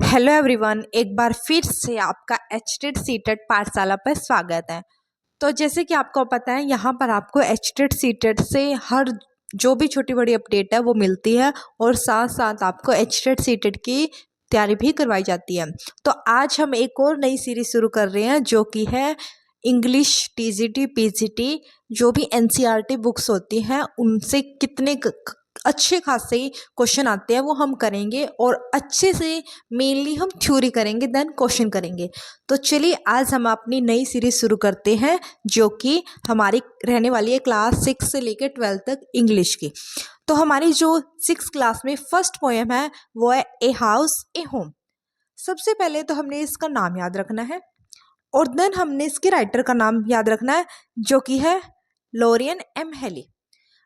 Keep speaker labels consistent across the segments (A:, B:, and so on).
A: Hello everyone, एक बार फिर से आपका एचटेट सीटेट पाठशाला पर स्वागत है। तो जैसे कि आपको पता है, यहाँ पर आपको एचटेट सीटेट से हर जो भी छोटी बड़ी अपडेट है वो मिलती है और साथ साथ आपको एचटेट सीटेट की तैयारी भी करवाई जाती है। तो आज हम एक और नई सीरीज शुरू कर रहे हैं जो कि है इंग्लिश टीजीटी पीजीटी। जो भी एनसीईआरटी बुक्स होती हैं उनसे कितने अच्छे खासे क्वेश्चन आते हैं वो हम करेंगे और अच्छे से मेनली हम थ्योरी करेंगे, देन क्वेश्चन करेंगे। तो चलिए आज हम अपनी नई सीरीज शुरू करते हैं जो कि हमारी रहने वाली है क्लास 6 से लेकर 12 तक इंग्लिश की। तो हमारी जो 6 क्लास में फर्स्ट पोएम है वो है ए हाउस ए होम। सबसे पहले तो हमने इसका नाम याद रखना है और देन हमने इसके राइटर का नाम याद रखना है जो कि है लॉरियन एम हेली।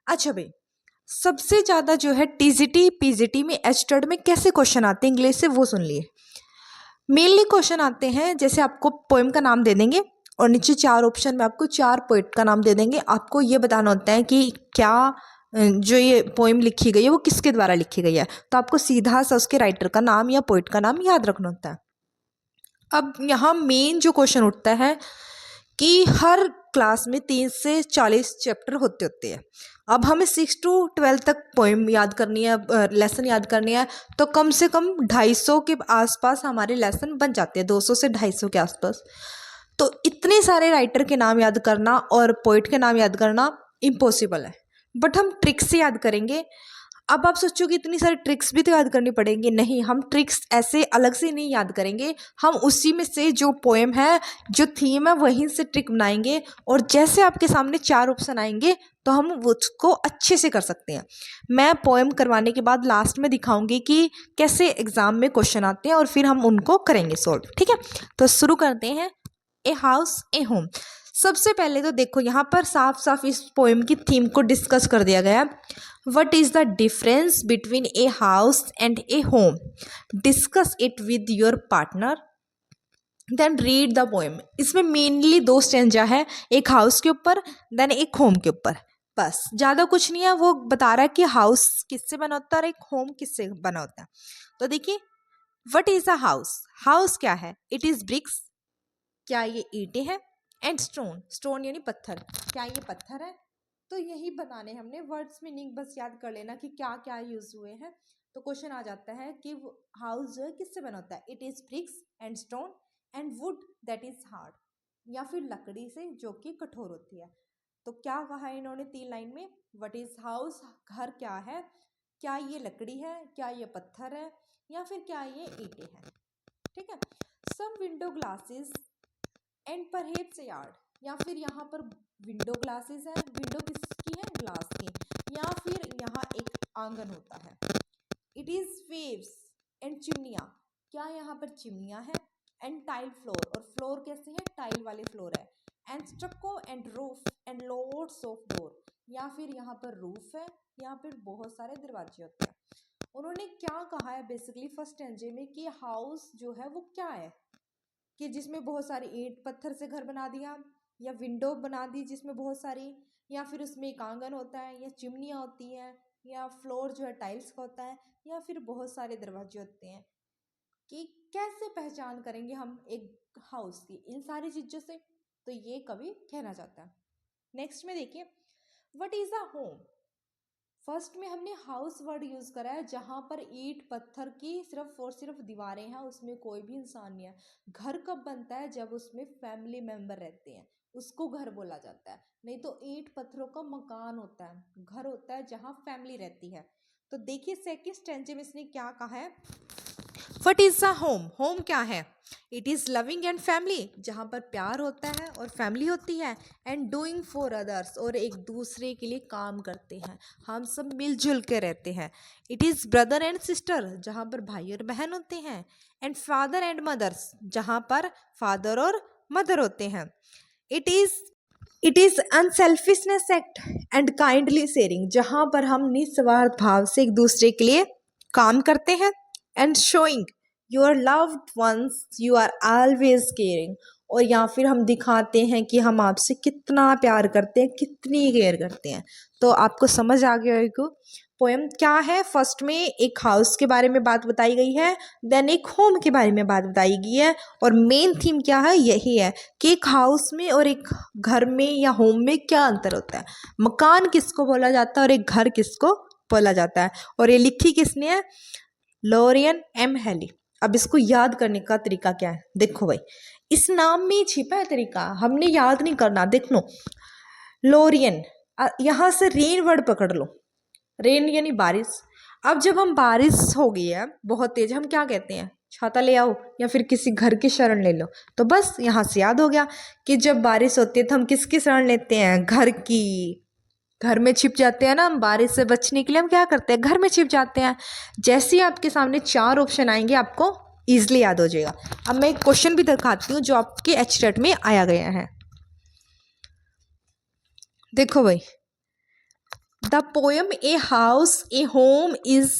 A: अच्छा भाई, सबसे ज़्यादा जो है टीजीटी पीजीटी में एचटेट में कैसे क्वेश्चन आते हैं इंग्लिश से वो सुन लिए। मेनली क्वेश्चन आते हैं जैसे आपको पोएम का नाम दे देंगे और नीचे 4 ऑप्शन में आपको 4 पोइट का नाम दे देंगे। आपको ये बताना होता है कि क्या जो ये पोएम लिखी गई है वो किसके द्वारा लिखी गई है। तो आपको सीधा सा उसके राइटर का नाम या पोइट का नाम याद रखना होता है। अब यहाँ मेन जो क्वेश्चन उठता है कि हर क्लास में 30 से 40 चैप्टर होते होते हैं। अब हमें 6 to 12 तक पोएम याद करनी है, लेसन याद करनी है, तो कम से कम 250 के आसपास हमारे लेसन बन जाते हैं, 200 से 250 के आसपास। तो इतने सारे राइटर के नाम याद करना और पोइट के नाम याद करना इम्पॉसिबल है, बट हम ट्रिक्स से याद करेंगे। अब आप सोचो कि इतनी सारी ट्रिक्स भी तो याद करनी पड़ेंगी। नहीं, हम ट्रिक्स ऐसे अलग से नहीं याद करेंगे, हम उसी में से जो पोएम है, जो थीम है, वहीं से ट्रिक बनाएंगे और जैसे आपके सामने 4 ऑप्शन आएंगे तो हम उसको अच्छे से कर सकते हैं। मैं पोएम करवाने के बाद लास्ट में दिखाऊंगी कि कैसे एग्जाम में क्वेश्चन आते हैं और फिर हम उनको करेंगे सॉल्व। ठीक है, तो शुरू करते हैं। ए हाउस ए होम। सबसे पहले तो देखो यहाँ पर साफ साफ इस पोएम की थीम को डिस्कस कर दिया गया है। What is the difference between a house and a home? Discuss it with your partner, then read the poem. इसमें मेनली 2 स्टेंजा है, एक हाउस के ऊपर देन एक होम के ऊपर। बस ज़्यादा कुछ नहीं है। वो बता रहा है कि हाउस किससे बना होता है और एक होम किससे बना होता है। तो देखिए, what is a house? House क्या है? इट इज ब्रिक्स, क्या ये ईंटें हैं? एंड स्टोन, स्टोन यानी पत्थर, क्या ये पत्थर है? तो यही बताने हमने, वर्ड्स मीनिंग बस याद कर लेना कि क्या क्या यूज हुए हैं। तो क्वेश्चन आ जाता है कि हाउस जो है किससे बना होता है? It is bricks and stone and wood that is hard, या फिर लकड़ी से जो कि कठोर होती है। तो क्या कहा है इन्होंने 3 लाइन में? व्हाट इज हाउस, घर क्या है, क्या ये लकड़ी है, क्या ये पत्थर है, या फिर क्या ये ईंटें हैं। ठीक है। Some window glasses and perhaps a yard, या फिर यहाँ पर विंडो ग्लासेस है, विंडो किसकी है? ग्लास की, या फिर यहाँ एक आंगन होता है। It is waves and chimneys, क्या यहाँ पर चिमनियाँ है? एंड टाइल फ्लोर, और फ्लोर कैसे है? टाइल वाले फ्लोर है। And stucco and roof and loads of door, या फिर यहाँ पर रूफ है, यहाँ पर बहुत सारे दरवाजे होते हैं। उन्होंने क्या कहा है बेसिकली फर्स्ट स्टेंजे में कि हाउस जो है वो क्या है, कि जिसमें बहुत सारी ईंट पत्थर से घर बना दिया, या विंडो बना दी जिसमें बहुत सारी, या फिर उसमें एक आंगन होता है, या चिमनियाँ होती हैं, या फ्लोर जो है टाइल्स का होता है, या फिर बहुत सारे दरवाजे होते हैं। कि कैसे पहचान करेंगे हम एक हाउस की इन सारी चीज़ों से? तो ये कवि कहना चाहता है। नेक्स्ट में देखिए, what is a home. First में हमने हाउस वर्ड यूज करा है जहां पर ईंट पत्थर की सिर्फ और सिर्फ दीवारें हैं, उसमें कोई भी इंसान नहीं है। घर कब बनता है? जब उसमें फैमिली मेंबर रहते हैं, उसको घर बोला जाता है। नहीं तो ईंट पत्थरों का मकान होता है, घर होता है जहां फैमिली रहती है। तो देखिए सेकंड स्टेंजे में इसने क्या कहा है। What is a home? Home क्या है? It is loving and family, जहाँ पर प्यार होता है और फैमिली होती है। एंड डूइंग फॉर अदर्स, और एक दूसरे के लिए काम करते हैं, हम सब मिलजुल के रहते हैं। It is brother and sister, जहाँ पर भाई और बहन होते हैं। एंड फादर एंड मदर्स, जहाँ पर फादर और मदर होते हैं। It is unselfishness act and kindly sharing, जहाँ पर हम निस्वार्थ भाव से एक दूसरे के लिए काम करते हैं। And showing your loved ones you are always caring, और या फिर हम दिखाते हैं कि हम आपसे कितना प्यार करते हैं, कितनी केयर करते हैं। तो आपको समझ आ गया होगा पोएम क्या है। फर्स्ट में एक हाउस के बारे में बात बताई गई है, देन एक होम के बारे में बात बताई गई है, और मेन थीम क्या है, यही है कि एक हाउस में और एक घर में या होम में क्या अंतर होता है, मकान किसको बोला जाता है और एक घर किसको बोला जाता है। और ये लिखी किसने है, लॉरियन एम हेली। अब इसको याद करने का तरीका क्या है, देखो भाई इस नाम में ही छिपा है तरीका, हमने याद नहीं करना। देख लो लॉरियन, यहाँ से रेन वर्ड पकड़ लो, रेन यानी बारिश। अब जब हम बारिश हो गई है बहुत तेज, हम क्या कहते हैं, छाता ले आओ या फिर किसी घर की शरण ले लो। तो बस यहाँ से याद हो गया कि जब बारिश होती है तो हम किसकी शरण लेते हैं, घर की। घर में छिप जाते हैं ना हम, बारिश से बचने के लिए हम क्या करते हैं, घर में छिप जाते हैं। जैसे ही आपके सामने 4 ऑप्शन आएंगे आपको ईजिली याद हो जाएगा। अब मैं एक क्वेश्चन भी दिखाती हूँ जो आपके एचटेट में आया गया है। देखो भाई, the poem a house a home is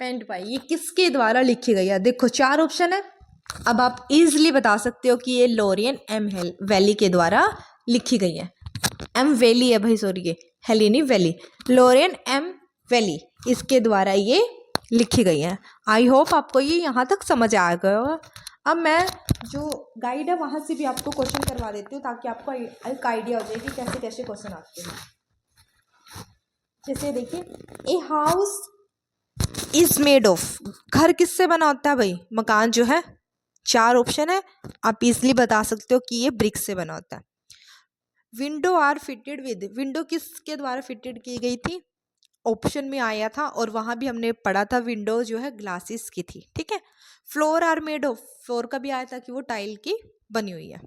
A: penned by, ये किसके द्वारा लिखी गई है। देखो 4 ऑप्शन है। अब आप इजिली बता सकते हो कि ये लॉरियन एम वैली के द्वारा लिखी गई है। एम वैली है भाई, सॉरी ये हेली नहीं वैली, लॉरियन एम वैली, इसके द्वारा ये लिखी गई है। आई होप आपको ये यहाँ तक समझ आ गया होगा। अब मैं जो गाइड है वहाँ से भी आपको क्वेश्चन करवा देती हूँ ताकि आपको एक आइडिया हो जाए कि कैसे कैसे क्वेश्चन आते हैं। जैसे देखिए, a house is made of, घर किससे बना होता है भाई, मकान जो है। 4 ऑप्शन है, आप इजली बता सकते हो कि ये ब्रिक से बना होता है। Window are fitted with, window किसके द्वारा फिटेड की गई थी, ऑप्शन में आया था और वहां भी हमने पढ़ा था विंडो जो है ग्लासेस की थी, ठीक है। Floor are made of, floor का भी आया था कि वो टाइल की बनी हुई है।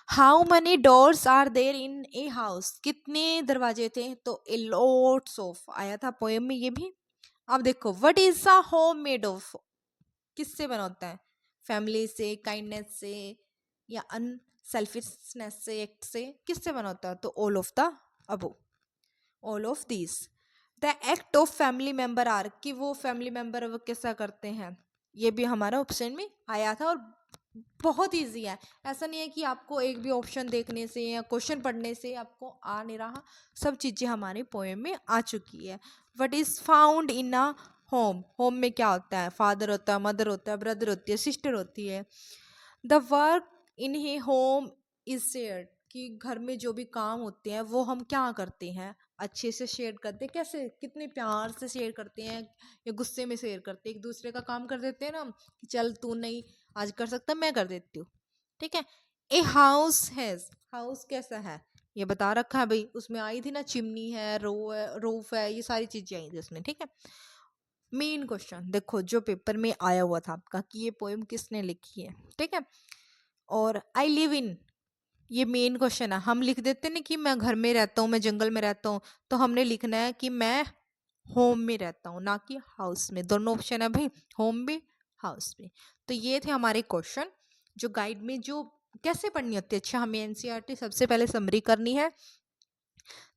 A: How many doors are there in a house, कितने दरवाजे थे, तो ए लॉट्स ऑफ आया था पोएम में ये भी। अब देखो, what is a home made of, किससे बना होता है, फैमिली से, काइंडनेस से, या अनसेल्फिशनेस से, एक्ट से, किससे बना होता है, तो all of the above, all of this. The act of family member are, कि वो फैमिली मेंबर वो कैसा करते हैं, ये भी हमारा ऑप्शन में आया था। और बहुत ईजी है, ऐसा नहीं है कि आपको एक भी ऑप्शन देखने से या क्वेश्चन पढ़ने से आपको आ नहीं रहा, सब चीज़ें हमारे पोएम में आ चुकी है। What is found in a home, home में क्या होता है, फादर होता है, मदर होता है, ब्रदर होती है, सिस्टर होती है। The work in he home is shared, कि घर में जो भी काम होते हैं वो हम क्या करते हैं, अच्छे से शेयर करते हैं, कैसे, कितने प्यार से शेयर करते हैं या गुस्से में शेयर करते हैं, एक दूसरे का काम कर देते हैं ना कि चल तू नहीं आज कर सकता, मैं कर देती हूँ, ठीक है। ए हाउस हैज, हाउस कैसा है ये बता रखा है भाई, उसमें आई थी ना, चिमनी है, रूफ है, ये सारी चीजें आई थी उसमें, ठीक है। मेन क्वेश्चन देखो जो पेपर में आया हुआ था आपका कि ये पोएम किसने लिखी है, ठीक है। और आई लिव इन, ये मेन क्वेश्चन है, हम लिख देते ना कि मैं घर में रहता हूँ, मैं जंगल में रहता हूँ, तो हमने लिखना है कि मैं होम में रहता हूँ, ना कि हाउस में। दोनों ऑप्शन है भाई, होम भी हाउस भी। तो ये थे हमारे क्वेश्चन जो गाइड में जो कैसे पढ़नी होती है। अच्छा, हमें एनसीईआरटी सबसे पहले समरी करनी है,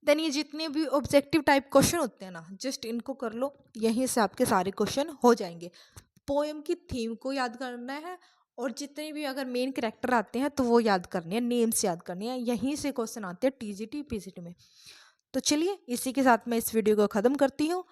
A: देन ये जितने भी ऑब्जेक्टिव टाइप क्वेश्चन होते हैं ना, जस्ट इनको कर लो, यहीं से आपके सारे क्वेश्चन हो जाएंगे। पोएम की थीम को याद करना है, और जितने भी अगर मेन कैरेक्टर आते हैं तो वो याद करने हैं, नेम्स याद करने हैं, यहीं से क्वेश्चन आते हैं टीजीटी पीजीटी में। तो चलिए इसी के साथ मैं इस वीडियो को ख़त्म करती हूँ।